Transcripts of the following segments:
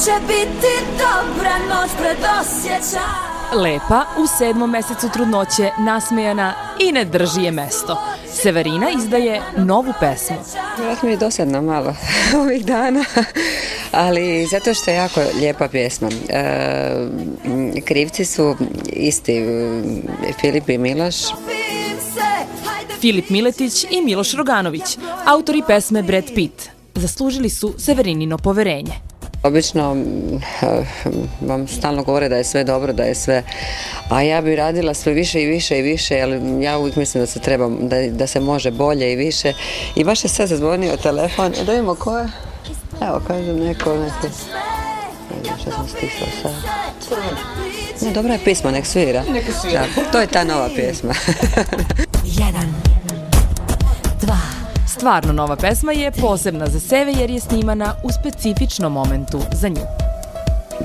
će biti dobra noć predosjeća. Lepa, u 7. mesecu trudnoće, nasmejana i ne drži je mesto. Severina izdaje novu pesmu. Vjerojatno mi je dosadno malo ovih dana, ali zato što je jako lijepa pjesma. Krivci su isti, Filip i Miloš. Filip Miletić i Miloš Roganović, autori pesme Brad Pitt, zaslužili su Severinino poverenje. Obično vam stalno govore da je sve dobro, da je sve, a ja bi radila sve više i više i više, ali ja uvijek mislim da se treba, da se može bolje i više. I baš je sad zazvonio telefon, da vidimo ko je. Evo, kažem neko. Ne znam što sam stisla sad. Ne, dobra je pismo, nek svira. To je ta nova pjesma. 1, 2. Stvarno nova pesma je posebna za Seve jer je snimana u specifičnom momentu za nju.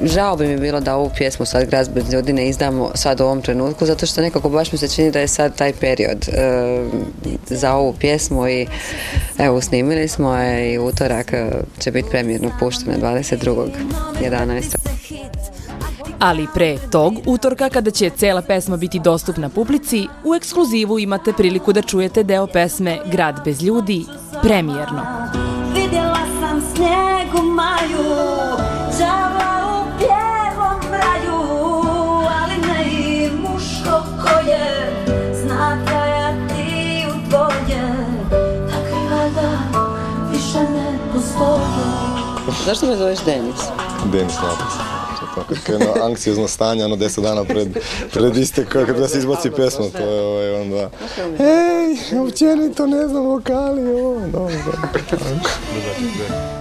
Žao bi mi bilo da ovu pjesmu sad Graz bez ljudi ne izdamo sad u ovom trenutku, zato što nekako baš mi se čini da je sad taj period za ovu pjesmu i evo snimili smo je i utorak će biti premijerno puštena 22.11. Ali pre tog utorka, kada će cela pesma biti dostupna publici, u ekskluzivu imate priliku da čujete deo pesme Grad bez ljudi premijerno. Vidjela sam snijeg u maju, đava u bijelom raju, ali ne i muško koje zna trajati u tvoje, takvi valjda više ne postoje. Zašto me zoveš Denis? Denis Napis. Kad krenu anksiozno stanje, 10 dana pred istek, kada se izbaci pesma, to je onda hej, općenito ne znam vokali,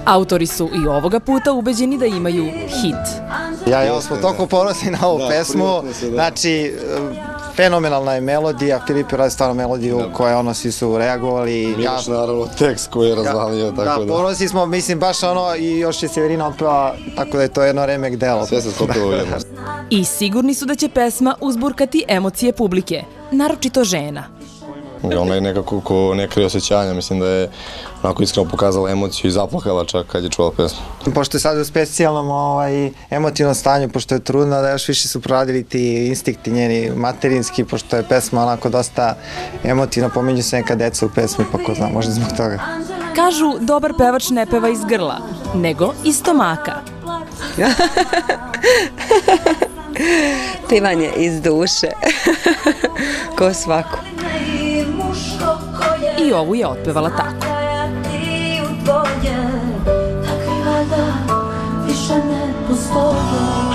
Autori su i ovoga puta ubeđeni da imaju hit. Ja smo toliko ponosni na ovu pesmu, znači fenomenalna je melodija, Filip je radio stvarno melodiju koje svi su reagovali. Miloš naravno tekst koji je razvalio, tako da. Da, ponosni smo, mislim baš i još je Severina otpeva, tako da je to jedno remek delo. Sve se stopilo u jedno. I sigurni su da će pesma uzburkati emocije publike, naročito žena. Ona je nekako ko nekri osjećanja, mislim da je onako iskreno pokazala emociju i zaplakala čak kad je čula pesmu. Pošto je sad u specijalnom emotivnom stanju, pošto je trudna, da još više su proradili ti instinkti njeni materinski, pošto je pesma onako dosta emotivna, pominju se neka deca u pesmi, pa ko zna, možda zbog toga. Kažu, dobar pevač ne peva iz grla, nego iz stomaka. Pivanje iz duše, ko svaku. I ovu je otpevala tako. Takvi valjda više ne postoje.